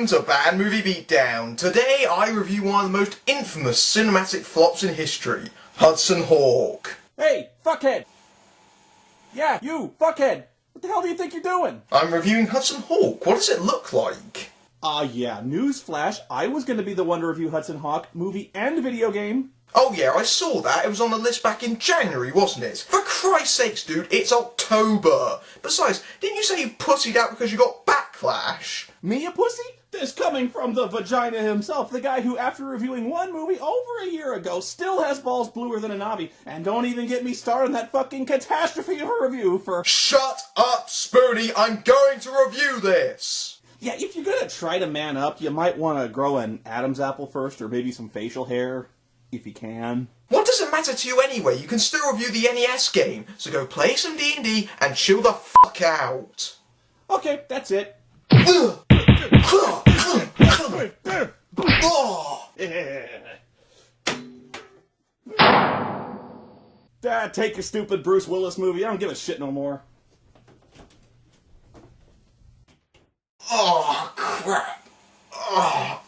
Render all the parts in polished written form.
to Bad Movie Beatdown. Today I review one of the most infamous cinematic flops in history, Hudson Hawk. Hey, fuckhead! Yeah, you, fuckhead! What the hell do you think you're doing? I'm reviewing Hudson Hawk. What does it look like? Yeah, newsflash, I was gonna be the one to review Hudson Hawk, movie and video game. Oh yeah, I saw that. It was on the list back in January, wasn't it? For Christ's sakes, dude, it's October. Besides, didn't you say you pussied out because you got backlash? Me a pussy? This coming from the vagina himself, the guy who, after reviewing one movie over a year ago, still has balls bluer than a knobby. And don't even get me started on that fucking catastrophe of a review for— Shut up, Spoony! I'm going to review this! Yeah, if you're gonna try to man up, you might want to grow an Adam's apple first, or maybe some facial hair, if you can. What does it matter to you anyway? You can still review the NES game, so go play some D&D and chill the fuck out. Okay, that's it. Take your stupid Bruce Willis movie. I don't give a shit no more. Oh, crap. Oh.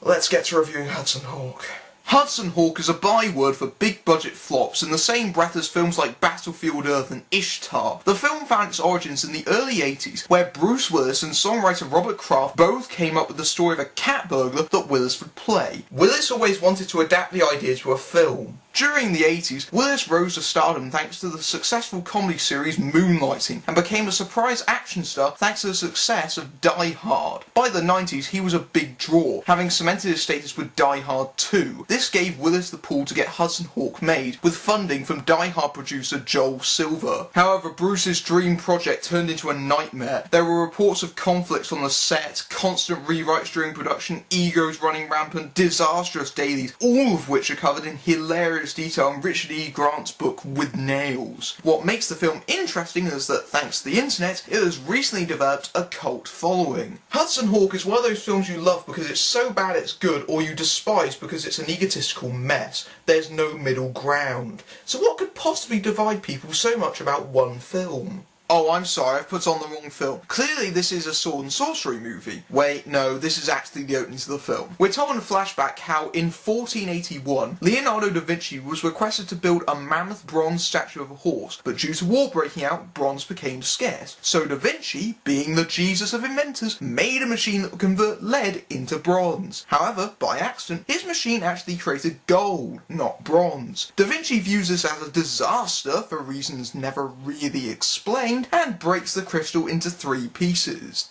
Let's get to reviewing Hudson Hawk. Hudson Hawk is a byword for big-budget flops in the same breath as films like Battlefield Earth and Ishtar. The film found its origins in the early 80s, where Bruce Willis and songwriter Robert Kraft both came up with the story of a cat burglar that Willis would play. Willis always wanted to adapt the idea to a film. During the 80s, Willis rose to stardom thanks to the successful comedy series Moonlighting, and became a surprise action star thanks to the success of Die Hard. By the 90s, he was a big draw, having cemented his status with Die Hard 2. This gave Willis the pull to get Hudson Hawk made, with funding from Die Hard producer Joel Silver. However, Bruce's dream project turned into a nightmare. There were reports of conflicts on the set, constant rewrites during production, egos running rampant, disastrous dailies, all of which are covered in hilarious detail in Richard E. Grant's book With Nails. What makes the film interesting is that, thanks to the internet, it has recently developed a cult following. Hudson Hawk is one of those films you love because it's so bad it's good, or you despise because it's an egotistical mess. There's no middle ground. So what could possibly divide people so much about one film? Oh, I'm sorry, I've put on the wrong film. Clearly this is a sword and sorcery movie. Wait, no, this is actually the opening to the film. We're told in a flashback how, in 1481, Leonardo da Vinci was requested to build a mammoth bronze statue of a horse, but due to war breaking out, bronze became scarce. So da Vinci, being the Jesus of inventors, made a machine that would convert lead into bronze. However, by accident, his machine actually created gold, not bronze. Da Vinci views this as a disaster for reasons never really explained, and breaks the crystal into 3 pieces.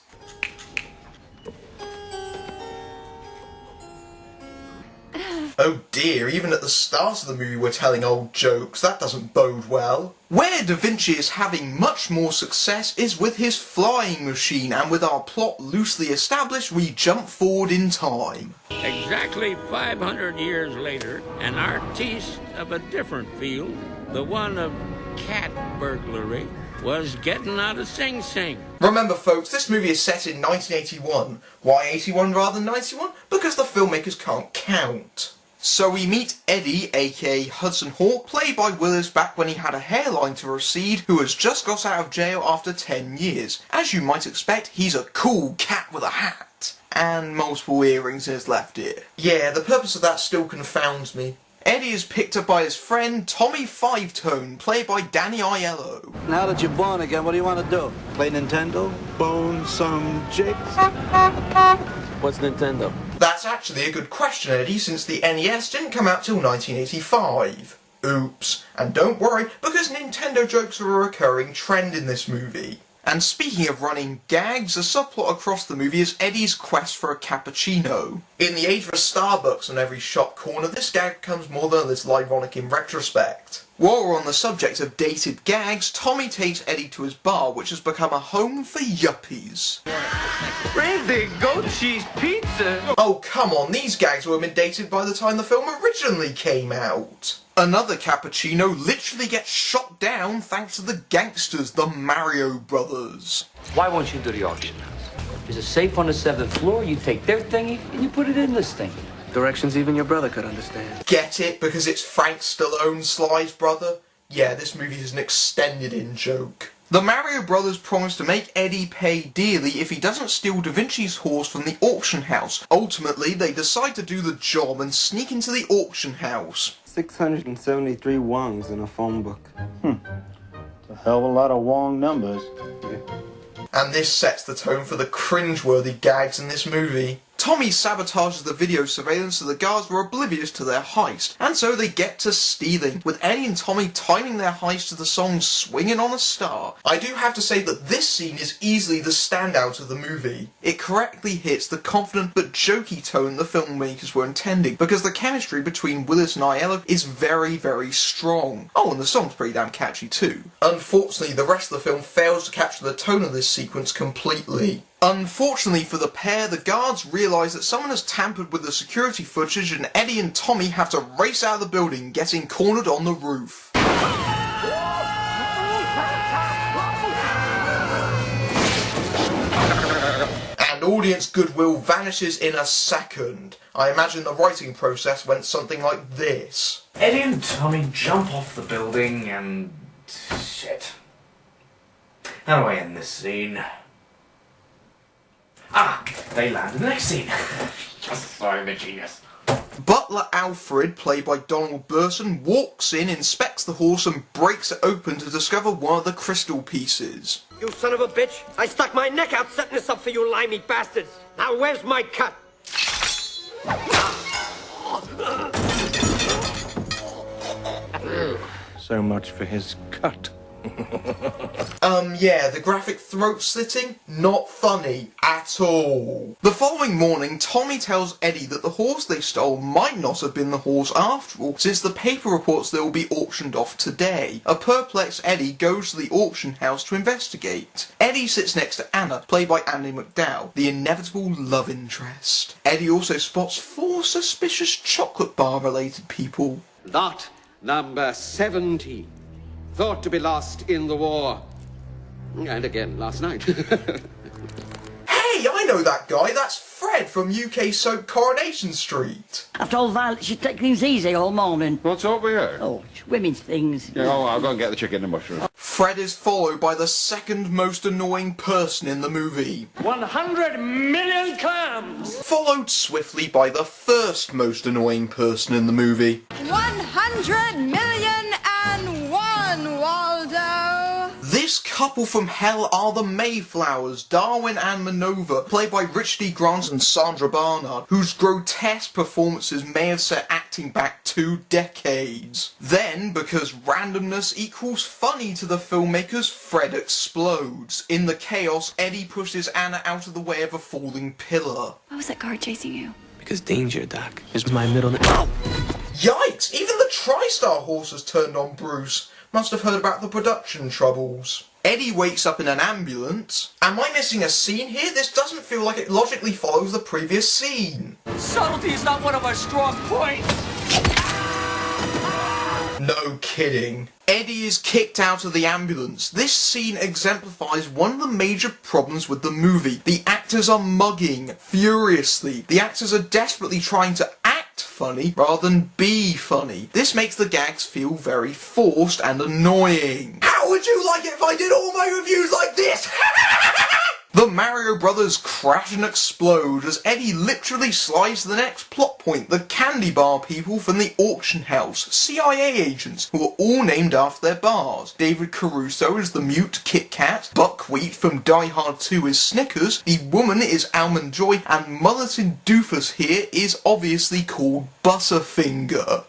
Oh dear, even at the start of the movie we're telling old jokes. That doesn't bode well. Where Da Vinci is having much more success is with his flying machine, and with our plot loosely established, we jump forward in time. Exactly 500 years later, an artiste of a different field, the one of cat burglary, was getting out of Sing Sing. Remember folks, this movie is set in 1981. Why 81 rather than 91? Because the filmmakers can't count. So we meet Eddie, aka Hudson Hawk, played by Willis back when he had a hairline to recede, who has just got out of jail after 10 years. As you might expect, he's a cool cat with a hat. And multiple earrings in his left ear. Yeah, the purpose of that still confounds me. Eddie is picked up by his friend Tommy Fivetone, played by Danny Aiello. Now that you're born again, what do you want to do? Play Nintendo? Bone some chicks? What's Nintendo? That's actually a good question, Eddie, since the NES didn't come out till 1985. Oops. And don't worry, because Nintendo jokes are a recurring trend in this movie. And speaking of running gags, a subplot across the movie is Eddie's quest for a cappuccino. In the age of a Starbucks on every shop corner, this gag becomes more than a little ironic in retrospect. While we're on the subject of dated gags, Tommy takes Eddie to his bar, which has become a home for yuppies. Randy, goat cheese pizza! Oh come on, these gags were dated by the time the film originally came out. Another cappuccino literally gets shot down thanks to the gangsters, the Mario Brothers. Why won't you do the auction house? There's a safe on the 7th floor, you take their thingy, and you put it in this thing. Directions even your brother could understand. Get it? Because it's Frank Stallone's Sly's brother? Yeah, this movie is an extended in joke. The Mario brothers promise to make Eddie pay dearly if he doesn't steal Da Vinci's horse from the auction house. Ultimately, they decide to do the job and sneak into the auction house. 673 Wongs in a phone book. A hell of a lot of Wong numbers. And this sets the tone for the cringeworthy gags in this movie. Tommy sabotages the video surveillance so the guards were oblivious to their heist, and so they get to stealing, with Eddie and Tommy timing their heist to the song Swingin' on a Star. I do have to say that this scene is easily the standout of the movie. It correctly hits the confident but jokey tone the filmmakers were intending, because the chemistry between Willis and Aiello is very, very strong. Oh, and the song's pretty damn catchy too. Unfortunately, the rest of the film fails to capture the tone of this sequence completely. Unfortunately for the pair, the guards realise that someone has tampered with the security footage and Eddie and Tommy have to race out of the building, getting cornered on the roof. And audience goodwill vanishes in a second. I imagine the writing process went something like this. Eddie and Tommy jump off the building and... shit. How do I end this scene? They land in the next scene. Sorry, I'm a genius. Butler Alfred, played by Donald Burson, walks in, inspects the horse and breaks it open to discover one of the crystal pieces. You son of a bitch! I stuck my neck out setting this up for you limey bastards! Now where's my cut? So much for his cut. Yeah, the graphic throat slitting, not funny at all. The following morning, Tommy tells Eddie that the horse they stole might not have been the horse after all, since the paper reports they will be auctioned off today. A perplexed Eddie goes to the auction house to investigate. Eddie sits next to Anna, played by Andie McDowell, the inevitable love interest. Eddie also spots 4 suspicious chocolate bar related people. Lot number 17. Thought to be lost in the war. And again last night. Hey, I know that guy. That's Fred from UK soap Coronation Street. I've told Violet she'd take things easy all morning. What's over here? Oh, it's women's things. Yeah, I'll go and get the chicken and mushroom. Fred is followed by the second most annoying person in the movie. 100 million clams! Followed swiftly by the first most annoying person in the movie. 100,000,001, Waldo! This couple from hell are the Mayflowers, Darwin and Manova, played by Richard E. Grant and Sandra Barnard, whose grotesque performances may have set acting back 2 decades. Then, because randomness equals funny to the filmmakers, Fred explodes. In the chaos, Eddie pushes Anna out of the way of a falling pillar. Why was that guard chasing you? Because danger, Doc, is my middle name. Yikes! Even the TriStar horse has turned on Bruce. Must have heard about the production troubles. Eddie wakes up in an ambulance. Am I missing a scene here? This doesn't feel like it logically follows the previous scene. Subtlety is not one of our strong points! No kidding. Eddie is kicked out of the ambulance. This scene exemplifies one of the major problems with the movie. The actors are mugging furiously. The actors are desperately trying to act funny rather than be funny. This makes the gags feel very forced and annoying. How would you like it if I did all my reviews like this? The Mario brothers crash and explode as Eddie literally slides to the next plot point, the candy bar people from the auction house, CIA agents who are all named after their bars. David Caruso is the mute Kit Kat, Buckwheat from Die Hard 2 is Snickers, the woman is Almond Joy, and Mulletin Doofus here is obviously called Butterfinger.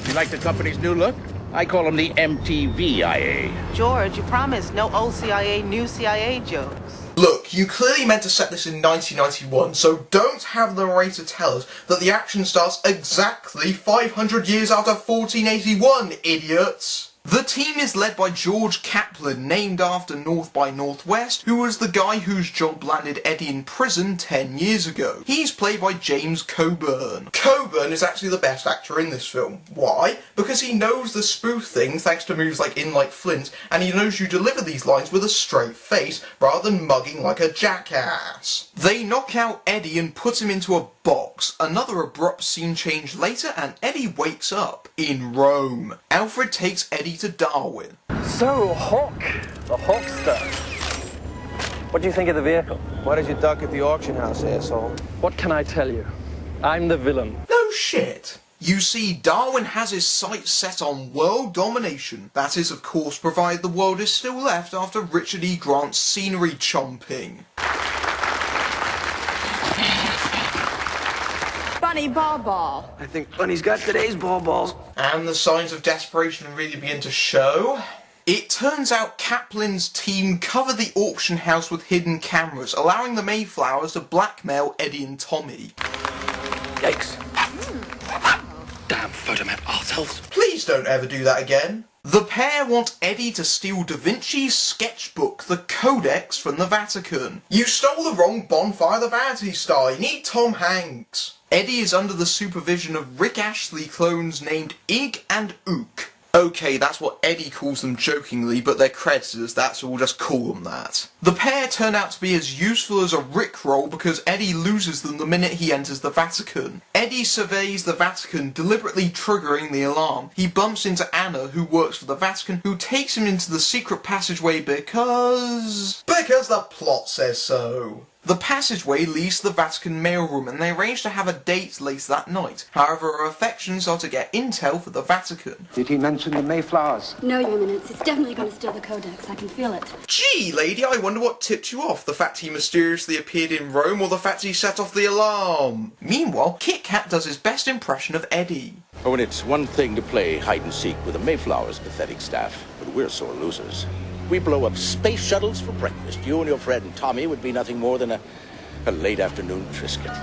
You like the company's new look? I call them the MTVIA. George, you promised no old CIA, new CIA jokes. Look, you clearly meant to set this in 1991, so don't have the narrator tell us that the action starts exactly 500 years after 1481, idiots! The team is led by George Kaplan, named after North by Northwest, who was the guy whose job landed Eddie in prison 10 years ago. He's played by James Coburn. Coburn is actually the best actor in this film. Why? Because he knows the spoof thing thanks to movies like In Like Flint, and he knows you deliver these lines with a straight face, rather than mugging like a jackass. They knock out Eddie and put him into a box. Another abrupt scene change later, and Eddie wakes up in Rome. Alfred takes Eddie to Darwin. So, Hawk, the Hawkster. What do you think of the vehicle? Why did you duck at the auction house, asshole? What can I tell you? I'm the villain. No shit. You see, Darwin has his sights set on world domination. That is, of course, provided the world is still left after Richard E. Grant's scenery chomping. Bunny ball ball. I think Bunny's got today's balls. And the signs of desperation really begin to show. It turns out Kaplan's team cover the auction house with hidden cameras, allowing the Mayflowers to blackmail Eddie and Tommy. Yikes. Damn photomat arseholes. Please don't ever do that again. The pair want Eddie to steal Da Vinci's sketchbook, the Codex, from the Vatican. You stole the wrong Bonfire of the Vanity Star. You need Tom Hanks. Eddie is under the supervision of Rick Astley clones named Ig and Ook. Okay, that's what Eddie calls them jokingly, but they're creditors, so we'll just call them that. The pair turn out to be as useful as a Rickroll because Eddie loses them the minute he enters the Vatican. Eddie surveys the Vatican, deliberately triggering the alarm. He bumps into Anna, who works for the Vatican, who takes him into the secret passageway because the plot says so. The passageway leads to the Vatican mailroom and they arrange to have a date later that night. However, her affections are to get intel for the Vatican. Did he mention the Mayflowers? No, Your Eminence. It's definitely going to steal the Codex. I can feel it. Gee, lady, I wonder what tipped you off. The fact he mysteriously appeared in Rome or the fact he set off the alarm? Meanwhile, Kit Kat does his best impression of Eddie. Oh, and it's one thing to play hide-and-seek with the Mayflowers' pathetic staff, but we're sore losers. We blow up space shuttles for breakfast. You and your Fred and Tommy would be nothing more than a late afternoon Triscuit.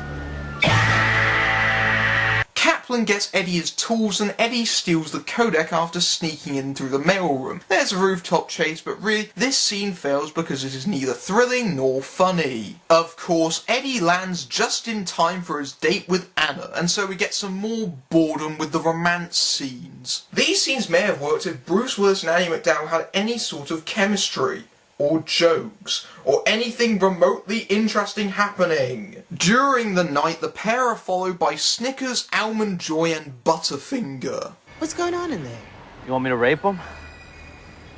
Kaplan gets Eddie his tools and Eddie steals the codec after sneaking in through the mailroom. There's a rooftop chase, but really, this scene fails because it is neither thrilling nor funny. Of course, Eddie lands just in time for his date with Anna, and so we get some more boredom with the romance scenes. These scenes may have worked if Bruce Willis and Andie McDowell had any sort of chemistry, or jokes, or anything remotely interesting happening. During the night, the pair are followed by Snickers, Almond Joy, and Butterfinger. What's going on in there? You want me to rape him?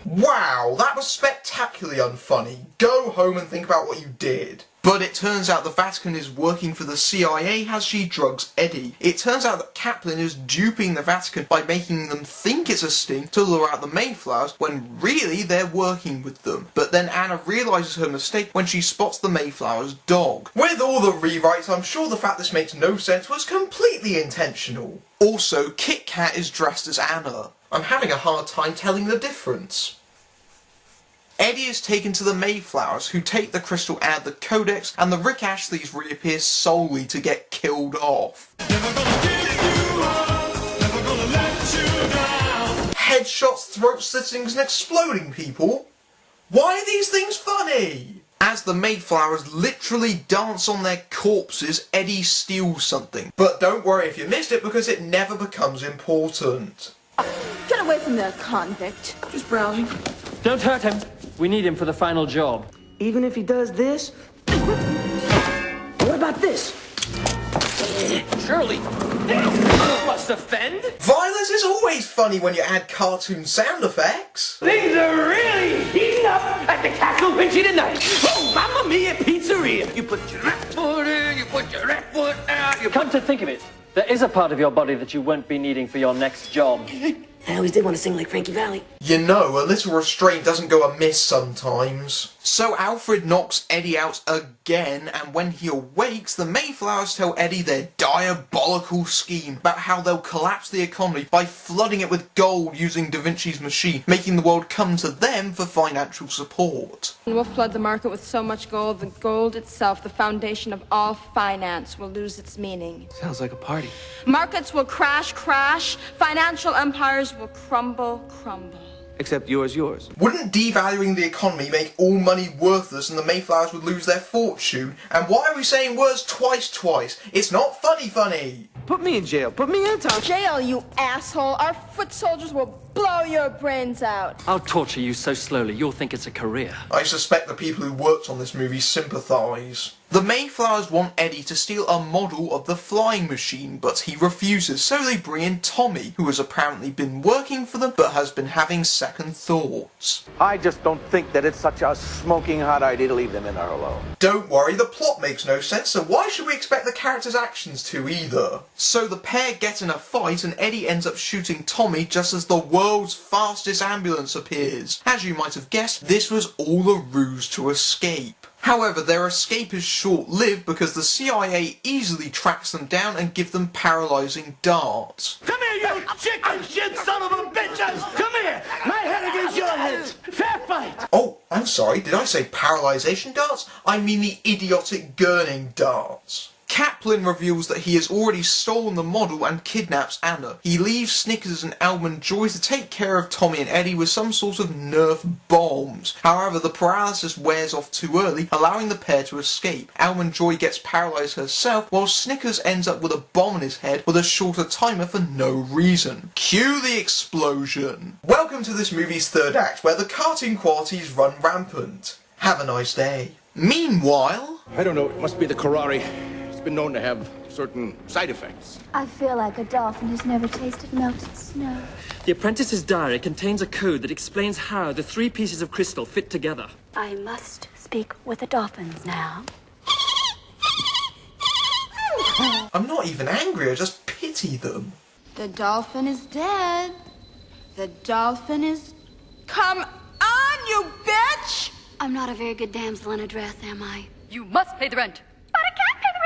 Wow, that was spectacularly unfunny. Go home and think about what you did. But it turns out the Vatican is working for the CIA as she drugs Eddie. It turns out that Kaplan is duping the Vatican by making them think it's a sting to lure out the Mayflowers when really they're working with them. But then Anna realises her mistake when she spots the Mayflowers' dog. With all the rewrites, I'm sure the fact this makes no sense was completely intentional. Also, Kit Kat is dressed as Anna. I'm having a hard time telling the difference. Eddie is taken to the Mayflowers, who take the crystal out of the Codex, and the Rick Ashleys reappear solely to get killed off. Headshots, throat slittings, and exploding people. Why are these things funny? As the Mayflowers literally dance on their corpses, Eddie steals something. But don't worry if you missed it, because it never becomes important. Get away from there, convict. Just browsing. Don't hurt him. We need him for the final job. Even if he does this? What about this? Surely, must offend. Violence is always funny when you add cartoon sound effects. Things are really heating up at the Castle Vinci tonight. Oh, Mamma Mia Pizzeria. You put your left foot in, you put your left foot out. Come to think of it, there is a part of your body that you won't be needing for your next job. I always did want to sing like Frankie Valli. You know, a little restraint doesn't go amiss sometimes. So Alfred knocks Eddie out again, and when he awakes, the Mayflowers tell Eddie their diabolical scheme about how they'll collapse the economy by flooding it with gold using Da Vinci's machine, making the world come to them for financial support. We'll flood the market with so much gold that gold itself, the foundation of all finance, will lose its meaning. Sounds like a party. Markets will crash, financial empires will crumble. Except yours. Wouldn't devaluing the economy make all money worthless and the Mayflowers would lose their fortune? And why are we saying words twice? It's not funny. Put me in jail. Put me in town. Jail, you asshole. Our foot soldiers will blow your brains out. I'll torture you so slowly, you'll think it's a career. I suspect the people who worked on this movie sympathise. The The Mayflowers want Eddie to steal a model of the flying machine, but he refuses, so they bring in Tommy, who has apparently been working for them, but has been having second thoughts. I just don't think that it's such a smoking hot idea to leave them in there alone. Don't worry, the plot makes no sense, so why should we expect the characters' actions to either? So the pair get in a fight and Eddie ends up shooting Tommy just as the world's fastest ambulance appears. As you might have guessed, this was all a ruse to escape. However, their escape is short-lived because the CIA easily tracks them down and give them paralysing darts. Come here, you chicken shit son of a bitches! Come here! My head against your head! Fair fight! Oh, I'm sorry, did I say paralysation darts? I mean the idiotic gurning darts. Kaplan reveals that he has already stolen the model and kidnaps Anna. He leaves Snickers and Almond Joy to take care of Tommy and Eddie with some sort of Nerf bombs. However, the paralysis wears off too early, allowing the pair to escape. Almond Joy gets paralysed herself, while Snickers ends up with a bomb in his head with a shorter timer for no reason. Cue the explosion. Welcome to this movie's third act, where the cartoon qualities run rampant. Have a nice day. Meanwhile... I don't know, it must be the curare. It's been known to have certain side effects. I feel like a dolphin who's never tasted melted snow. The apprentice's diary contains a code that explains how the 3 pieces of crystal fit together. I must speak with the dolphins now. I'm not even angry, I just pity them. The dolphin is dead. The dolphin is... Come on, you bitch! I'm not a very good damsel in a dress, am I? You must pay the rent. But I can't pay the rent!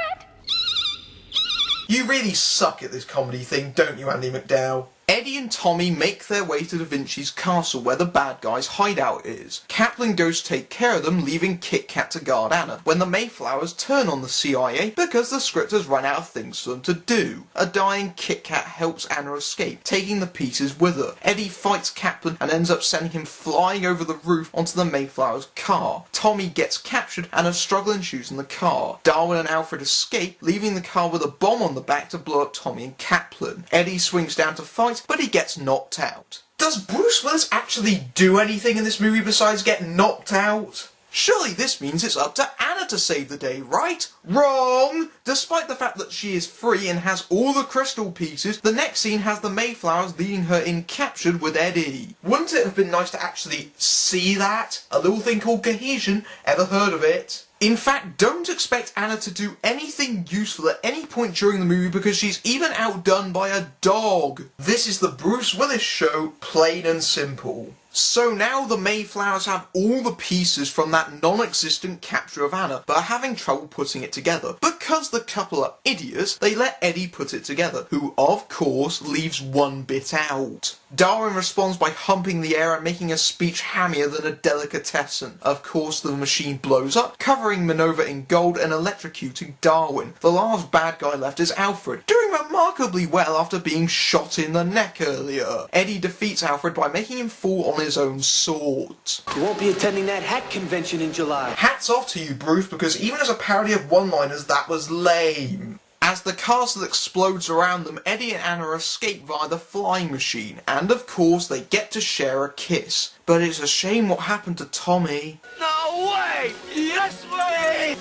You really suck at this comedy thing, don't you, Andie MacDowell? Eddie and Tommy make their way to Da Vinci's castle where the bad guy's hideout is. Kaplan goes to take care of them, leaving Kit Kat to guard Anna, when the Mayflowers turn on the CIA because the script has run out of things for them to do. A dying Kit Kat helps Anna escape, taking the pieces with her. Eddie fights Kaplan and ends up sending him flying over the roof onto the Mayflowers' car. Tommy gets captured and a struggle ensues in the car. Darwin and Alfred escape, leaving the car with a bomb on the back to blow up Tommy and Kaplan. Eddie swings down to fight, but he gets knocked out. Does Bruce Willis actually do anything in this movie besides get knocked out? Surely this means it's up to Anna to save the day, right? Wrong! Despite the fact that she is free and has all the crystal pieces, the next scene has the Mayflowers leading her in captured with Eddie. Wouldn't it have been nice to actually see that? A little thing called cohesion? Ever heard of it? In fact, don't expect Anna to do anything useful at any point during the movie because she's even outdone by a dog. This is the Bruce Willis show, plain and simple. So now the Mayflowers have all the pieces from that non-existent capture of Anna, but are having trouble putting it together. Because the couple are idiots, they let Eddie put it together, who, of course, leaves one bit out. Darwin responds by humping the air and making a speech hammier than a delicatessen. Of course, the machine blows up, covering Minerva in gold and electrocuting Darwin. The last bad guy left is Alfred, doing remarkably well after being shot in the neck earlier. Eddie defeats Alfred by making him fall on his own sword. You won't be attending that hat convention in July. Hats off to you, Bruce, because even as a parody of one-liners, that was lame. As the castle explodes around them, Eddie and Anna escape via the flying machine, and of course they get to share a kiss. But it's a shame what happened to Tommy. No way! Yes way!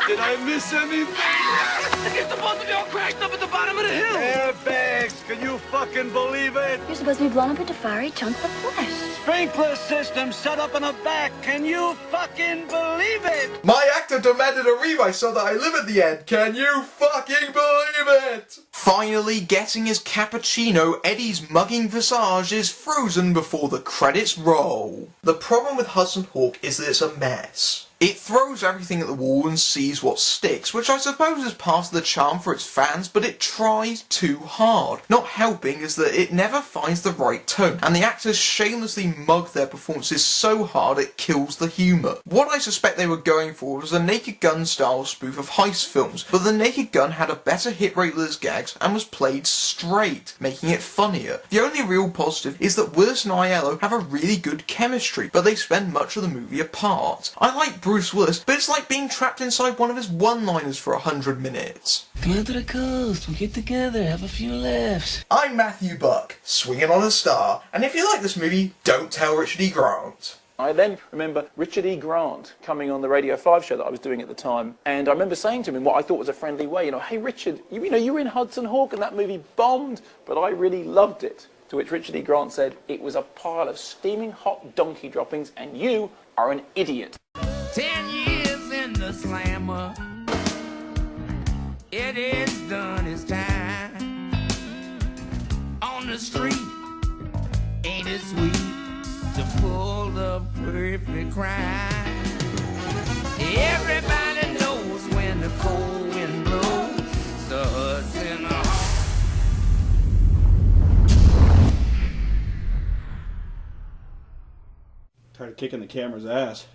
Did I miss anything? You're supposed to be all cracked up at the bottom of the hill! Airbags, can you fucking believe it? You're supposed to be blown up into fiery chunks of flesh. Sprinkler system set up in the back, can you fucking believe it? My actor demanded a rewrite so that I live at the end. Can you fucking believe it? Finally getting his cappuccino, Eddie's mugging visage is frozen before the credits roll. The problem with Hudson Hawk is that it's a mess. It throws everything at the wall and sees what sticks, which I suppose is part of the charm for its fans, but it tries too hard. Not helping is that it never finds the right tone, and the actors shamelessly mug their performances so hard it kills the humour. What I suspect they were going for was a Naked Gun style spoof of heist films, but the Naked Gun had a better hit rate with its gags and was played straight, making it funnier. The only real positive is that Willis and Aiello have a really good chemistry, but they spend much of the movie apart. I like Bruce Willis, but it's like being trapped inside one of his one-liners for 100 minutes. Come out to the coast, we'll get together, have a few laughs. I'm Matthew Buck, swinging on a star, and if you like this movie, don't tell Richard E. Grant. I then remember Richard E. Grant coming on the Radio 5 show that I was doing at the time, and I remember saying to him in what I thought was a friendly way, hey Richard, you were in Hudson Hawk and that movie bombed, but I really loved it. To which Richard E. Grant said, it was a pile of steaming hot donkey droppings and you are an idiot. 10 years in the slammer, it is done its time. On the street, ain't it sweet to pull the perfect crime? Everybody knows when the cold wind blows, the Hudson Hawk. Tired of kicking the camera's ass.